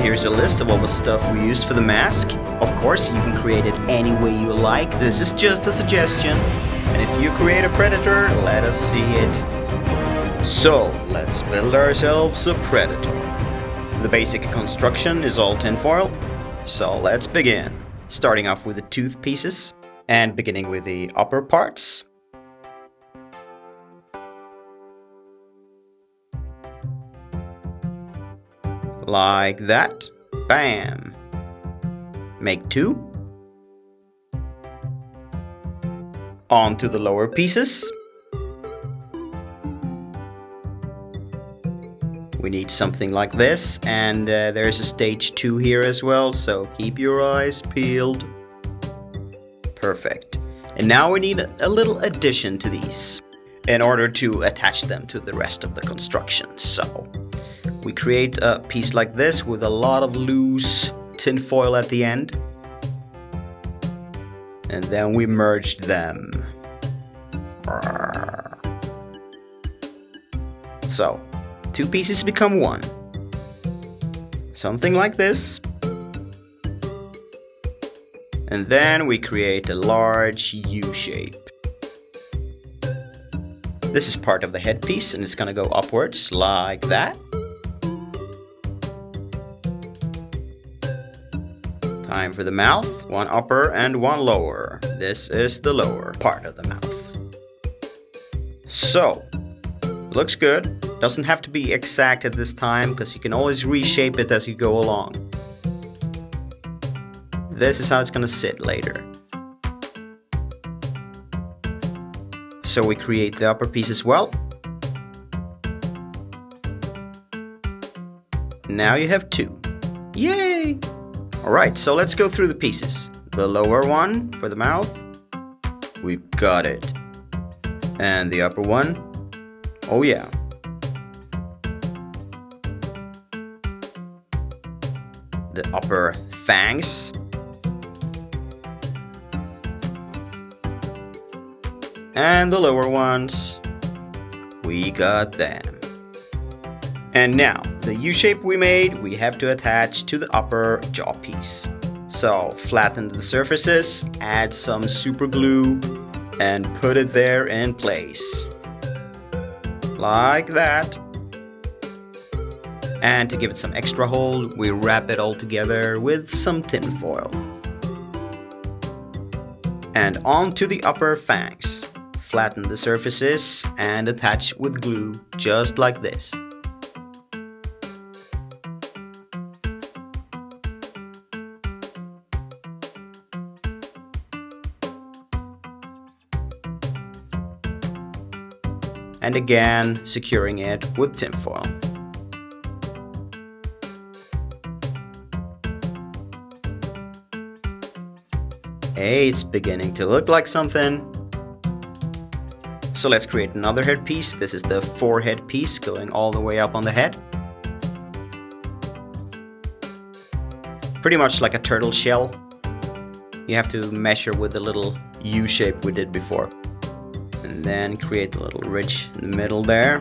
here's a list of all the stuff we used for the mask. Of course, you can create it any way you like. This is just a suggestion. And if you create a predator, let us see it. So, let's build ourselves a predator. The basic construction is all tinfoil. So let's begin. Starting off with the tooth pieces and beginning with the upper parts. Like that. Bam. Make two. On to the lower pieces. We need something like this, and there's a stage 2 here as well, so keep your eyes peeled. Perfect. And now we need a little addition to these in order to attach them to the rest of the construction. So we create a piece like this with a lot of loose tin foil at the end. And then we merge them. So, two pieces become one. Something like this. And then we create a large U shape. This is part of the headpiece and it's gonna go upwards like that. Time for the mouth, one upper and one lower. This is the lower part of the mouth. So, looks good. Doesn't have to be exact at this time because you can always reshape it as you go along. This is how it's gonna sit later. So we create the upper piece as well. Now you have two. Yay! Alright, so let's go through the pieces. The lower one for the mouth. We've got it. And the upper one. Oh yeah. The upper fangs. And the lower ones. We got them. And now, the U-shape we made, we have to attach to the upper jaw piece. So, flatten the surfaces, add some super glue, and put it there in place. Like that. And to give it some extra hold, we wrap it all together with some tin foil. And on to the upper fangs. Flatten the surfaces and attach with glue, just like this. And again, securing it with tinfoil. Hey, it's beginning to look like something. So let's create another headpiece. This is the forehead piece going all the way up on the head. Pretty much like a turtle shell. You have to measure with the little U shape we did before. And then create a little ridge in the middle there.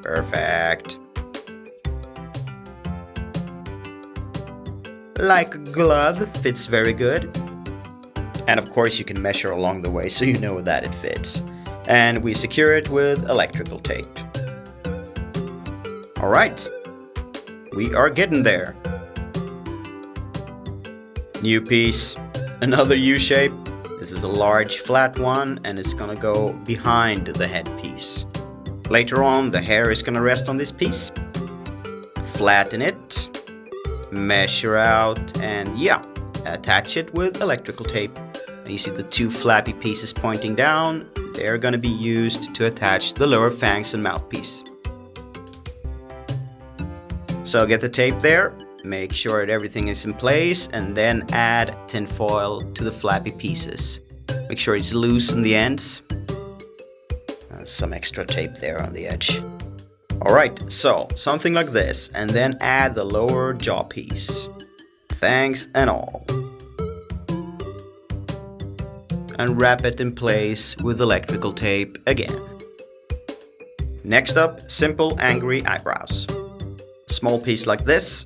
Perfect. Like a glove, fits very good. And of course you can measure along the way so you know that it fits. And we secure it with electrical tape. Alright, we are getting there. New piece, another U shape. This is a large flat one and it's gonna go behind the headpiece. Later on the hair is gonna rest on this piece. Flatten it, measure out, and yeah, attach it with electrical tape. And you see the two flappy pieces pointing down. They're gonna be used to attach the lower fangs and mouthpiece. So get the tape there, make sure that everything is in place, and then add tin foil to the flappy pieces. Make sure it's loose on the ends. Some extra tape there on the edge. Alright, so something like this, and then add the lower jaw piece. Fangs and all. And wrap it in place with electrical tape again. Next up, simple angry eyebrows. Small piece like this.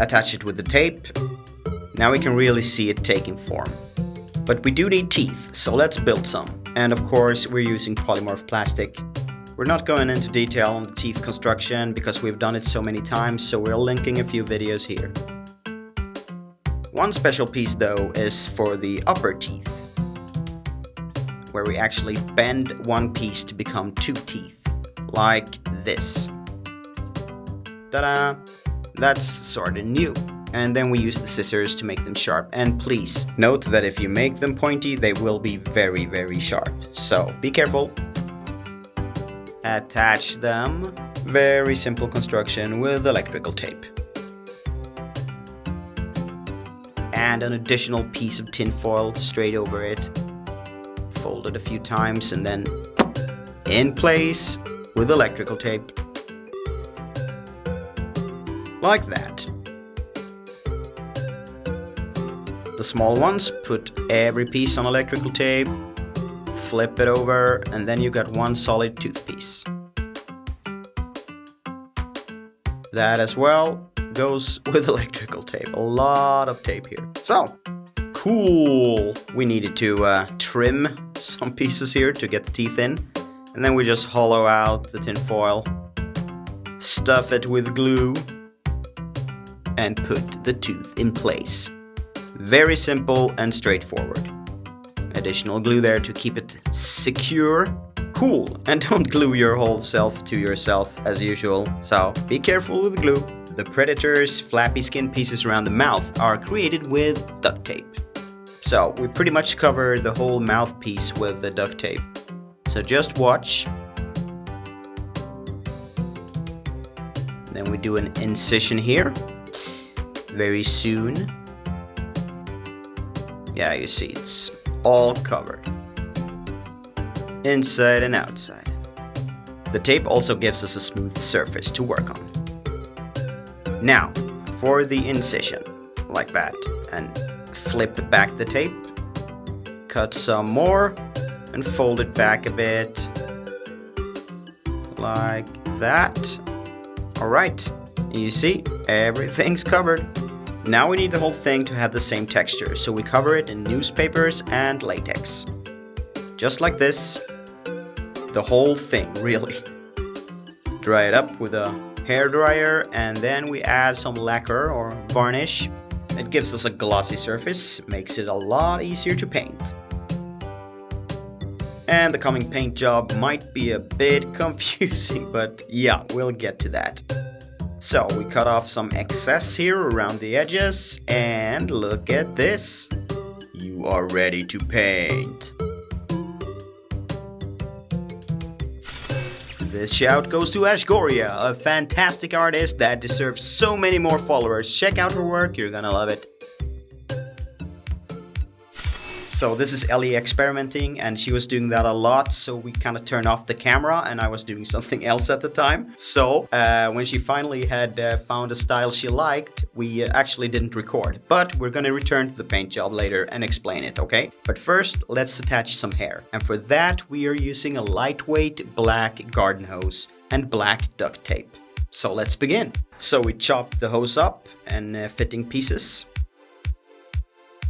attach it with the tape. Now we can really see it taking form. But we do need teeth, so let's build some. And of course, we're using polymorph plastic. We're not going into detail on the teeth construction because we've done it so many times, so we're linking a few videos here. One special piece though is for the upper teeth, where we actually bend one piece to become two teeth, like this. Ta-da! That's sorta new. And then we use the scissors to make them sharp. And please note that if you make them pointy, they will be very, very sharp. So be careful. Attach them. Very simple construction with electrical tape. And an additional piece of tin foil straight over it. Fold it a few times and then in place with electrical tape. Like that. The small ones, put every piece on electrical tape, flip it over, and then you got one solid tooth piece. That as well goes with electrical tape. A lot of tape here. So, cool! We needed to trim some pieces here to get the teeth in. And then we just hollow out the tin foil, stuff it with glue, and put the tooth in place. Very simple and straightforward. Additional glue there to keep it secure. Cool! And don't glue your whole self to yourself as usual, so be careful with the glue. The Predator's flappy skin pieces around the mouth are created with duct tape. So we pretty much cover the whole mouthpiece with the duct tape. So just watch. Then we do an incision here. Very soon. Yeah, you see, it's all covered. Inside and outside. The tape also gives us a smooth surface to work on. Now, for the incision, like that, and flip back the tape, cut some more, and fold it back a bit, like that. Alright, you see, everything's covered. Now we need the whole thing to have the same texture, so we cover it in newspapers and latex. Just like this. The whole thing, really. Dry it up with a hairdryer, and then we add some lacquer or varnish. It gives us a glossy surface, makes it a lot easier to paint. And the coming paint job might be a bit confusing, but yeah, we'll get to that. So we cut off some excess here around the edges, and look at this. You are ready to paint. This shout goes to Ashgoria, a fantastic artist that deserves so many more followers. Check out her work, you're gonna love it. So this is Ellie experimenting, and she was doing that a lot, so we kind of turned off the camera and I was doing something else at the time. So when she finally had found a style she liked, we actually didn't record. But we're gonna return to the paint job later and explain it, okay? But first, let's attach some hair. And for that, we are using a lightweight black garden hose and black duct tape. So let's begin. So we chop the hose up and fitting pieces.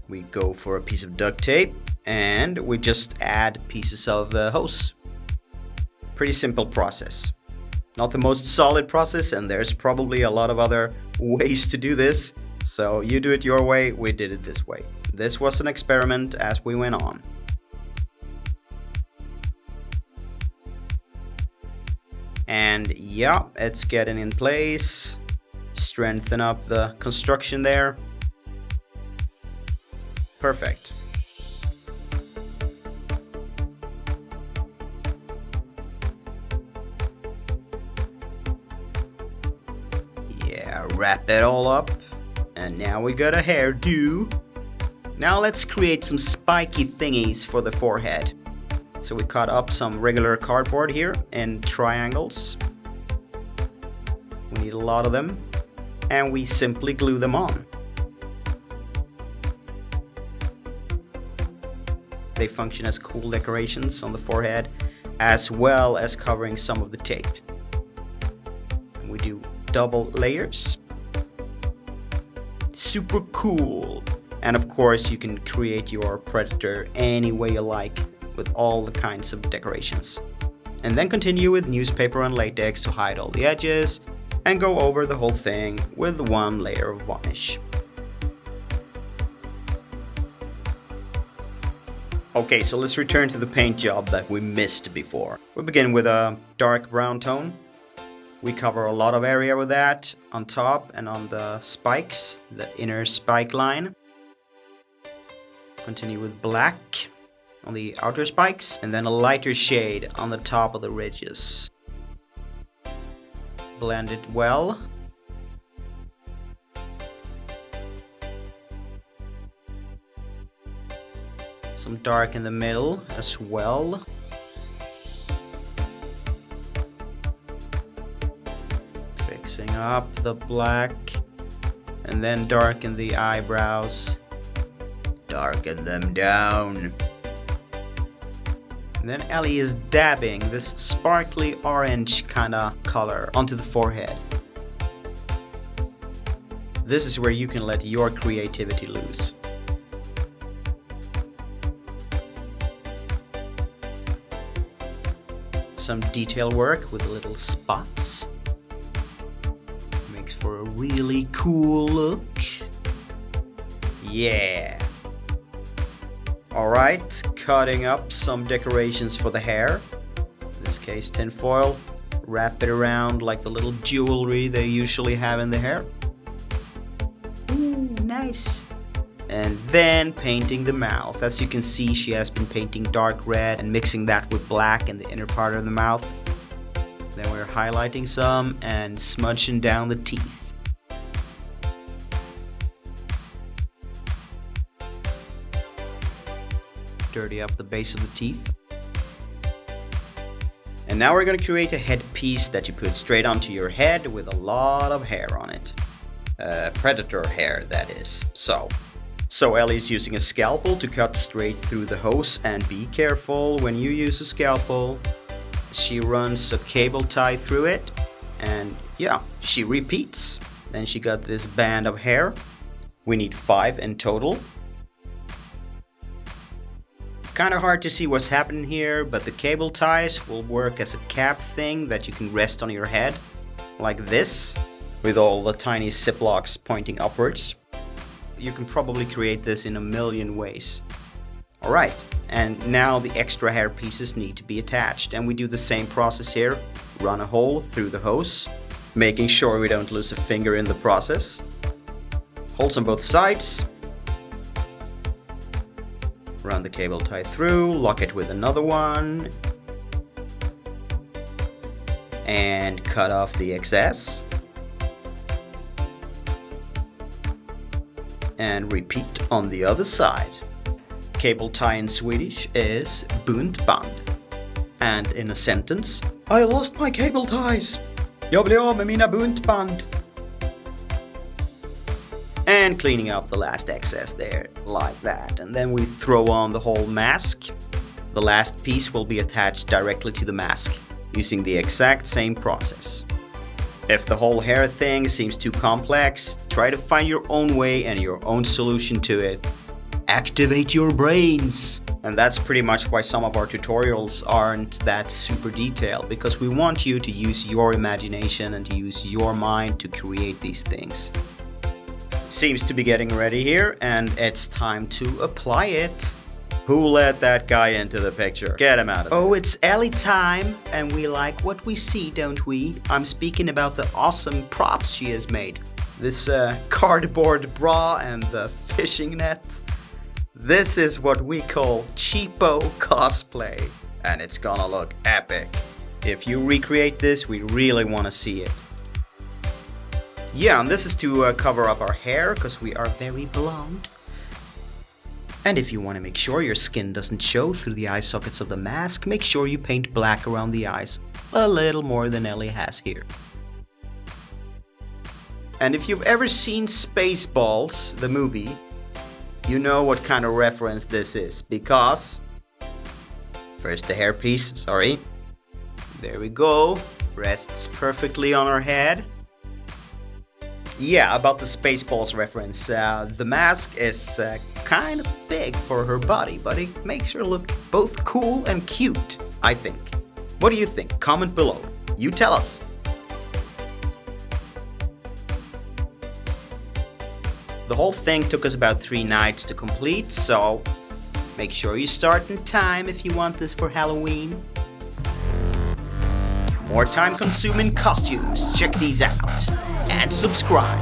We go for a piece of duct tape and we just add pieces of hose. Pretty simple process. Not the most solid process, and there's probably a lot of other ways to do this. So you do it your way, we did it this way. This was an experiment as we went on. And yeah, it's getting in place. Strengthen up the construction there. Perfect. Yeah, wrap it all up. And now we got a hairdo. Now let's create some spiky thingies for the forehead. So we cut up some regular cardboard here in triangles. We need a lot of them. And we simply glue them on. They function as cool decorations on the forehead, as well as covering some of the tape. And we do double layers. super cool. And of course you can create your predator any way you like with all the kinds of decorations. And then continue with newspaper and latex to hide all the edges and go over the whole thing with one layer of varnish. Okay, so let's return to the paint job that we missed before. We begin with a dark brown tone. We cover a lot of area with that on top and on the spikes, the inner spike line. Continue with black on the outer spikes and then a lighter shade on the top of the ridges. Blend it well. Some dark in the middle as well. Fixing up the black and then darken the eyebrows. Darken them down. And then Ellie is dabbing this sparkly orange kind of color onto the forehead. This is where you can let your creativity loose. Some detail work with little spots. Makes for a really cool look. Yeah. Alright, cutting up some decorations for the hair. In this case, tinfoil. Wrap it around like the little jewelry they usually have in the hair. Ooh, nice. And then painting the mouth. As you can see, she has been painting dark red and mixing that with black in the inner part of the mouth. Then we're highlighting some and smudging down the teeth. Dirty up the base of the teeth. And now we're going to create a headpiece that you put straight onto your head with a lot of hair on it. Predator hair, that is. So Ellie's using a scalpel to cut straight through the hose, and be careful when you use a scalpel. She runs a cable tie through it, and yeah, she repeats. Then she got this band of hair. We need 5 in total. Kind of hard to see what's happening here, but the cable ties will work as a cap thing that you can rest on your head, like this, with all the tiny ziplocks pointing upwards. You can probably create this in a million ways. Alright, and now the extra hair pieces need to be attached, and we do the same process here. Run a hole through the hose, making sure we don't lose a finger in the process. Holes on both sides. Run the cable tie through, lock it with another one, and cut off the excess. And repeat on the other side. Cable tie in Swedish is buntband. And in a sentence, I lost my cable ties. Jag blev av med mina buntband. And cleaning up the last excess there, like that. And then we throw on the whole mask. The last piece will be attached directly to the mask, using the exact same process. If the whole hair thing seems too complex, try to find your own way and your own solution to it. Activate your brains! And that's pretty much why some of our tutorials aren't that super detailed, because we want you to use your imagination and to use your mind to create these things. Seems to be getting ready here, and it's time to apply it. Who let that guy into the picture? Get him out of there. Oh, it's Ellie time, and we like what we see, don't we? I'm speaking about the awesome props she has made. This cardboard bra and the fishing net. This is what we call cheapo cosplay, and it's gonna look epic. If you recreate this, we really want to see it. Yeah, and this is to cover up our hair, because we are very blonde. And if you want to make sure your skin doesn't show through the eye sockets of the mask, make sure you paint black around the eyes, a little more than Ellie has here. And if you've ever seen Spaceballs, the movie, you know what kind of reference this is, because... First the hairpiece, sorry. There we go, rests perfectly on our head. Yeah, about the Spaceballs reference. The mask is kind of big for her body, but it makes her look both cool and cute, I think. What do you think? Comment below. You tell us. The whole thing took us about 3 nights to complete, so make sure you start in time if you want this for Halloween. More time-consuming costumes, check these out, and subscribe.